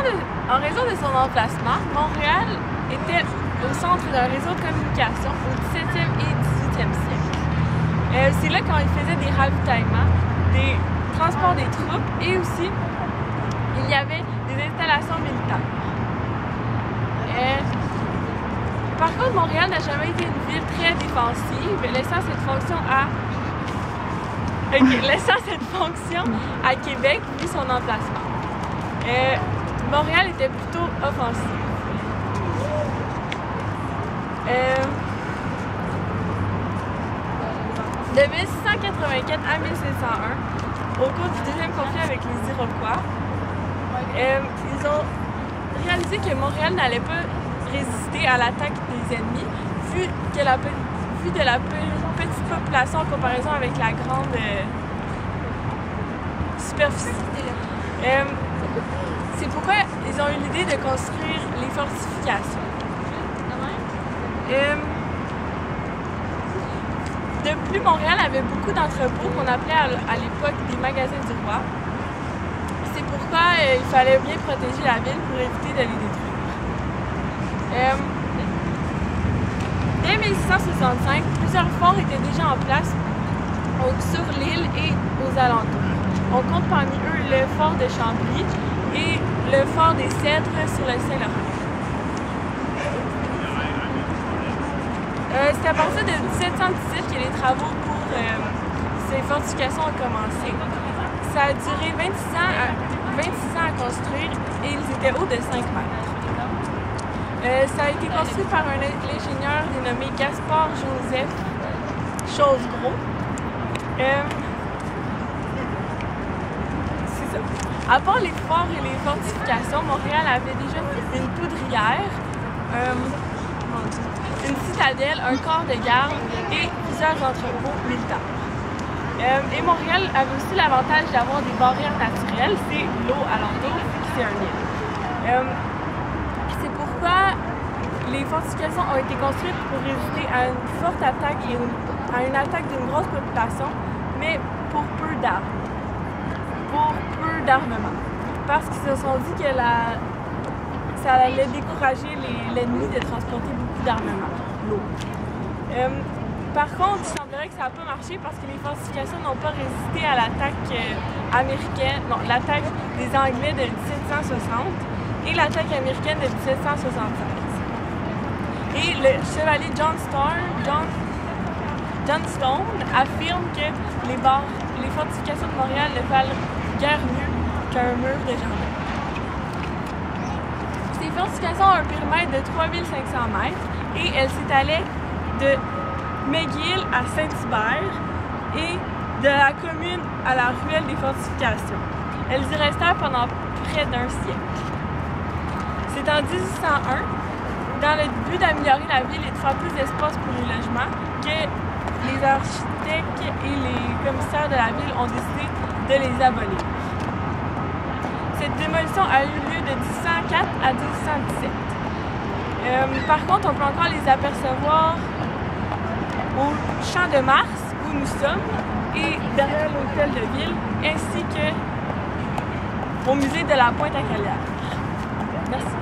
raison de son emplacement, Montréal était au centre d'un réseau de communication au 17e et 18e siècle. C'est là quand ils faisaient des ravitaillements, des transports des troupes et aussi il y avait des installations militaires. Par contre, Montréal n'a jamais été une ville très défensive, laissant cette fonction à Québec vu son emplacement. Montréal était plutôt offensif. De 1684 à 1701, au cours du deuxième conflit avec les Iroquois, ils ont réalisé que Montréal n'allait pas résister à l'attaque des ennemis, vu de la petite population en comparaison avec la grande superficie. C'est pourquoi ils ont eu l'idée de construire les fortifications. De plus, Montréal avait beaucoup d'entrepôts qu'on appelait à l'époque des magasins du roi. C'est pourquoi il fallait bien protéger la ville pour éviter de les détruire. Dès 1665, plusieurs forts étaient déjà en place sur l'île et aux alentours. On compte parmi eux le fort de Chambly et le fort des Cèdres sur le Saint-Laurent. C'est à partir de 1717 que les travaux pour ces fortifications ont commencé. Ça a duré 26 ans à construire et ils étaient hauts de 5 mètres. Ça a été construit par un ingénieur dénommé Gaspard Joseph Chosgros. C'est ça. À part les forts et les fortifications, Montréal avait déjà une poudrière, une citadelle, un corps de garde et plusieurs entrepôts militaires. Et Montréal avait aussi l'avantage d'avoir des barrières naturelles, c'est l'eau alentour, c'est un île. C'est pourquoi les fortifications ont été construites pour résister à une forte attaque et à une attaque d'une grosse population, mais pour peu d'armement. Parce qu'ils se sont dit que ça allait décourager l'ennemi de transporter beaucoup d'armement, l'eau. Par contre, il semblerait que ça n'a pas marché parce que les fortifications n'ont pas résisté à l'attaque américaine, non, l'attaque des Anglais de 1760 et l'attaque américaine de 1776. Et le chevalier John Stone affirme que les fortifications de Montréal ne valent guère mieux qu'un mur de jardin. Ces fortifications ont un périmètre de 3500 mètres et elles s'étalaient de McGill à Saint-Hubert et de la commune à la ruelle des fortifications. Elles y restèrent pendant près d'un siècle. C'est en 1801, dans le but d'améliorer la ville et de faire plus d'espace pour les logements, que les architectes et les commissaires de la ville ont décidé de les abolir. Cette démolition a eu lieu de 1804 à 1817. Par contre, on peut encore les apercevoir au Champ de Mars, où nous sommes, et derrière l'hôtel de ville, ainsi qu'au musée de la Pointe-à-Calière. Merci.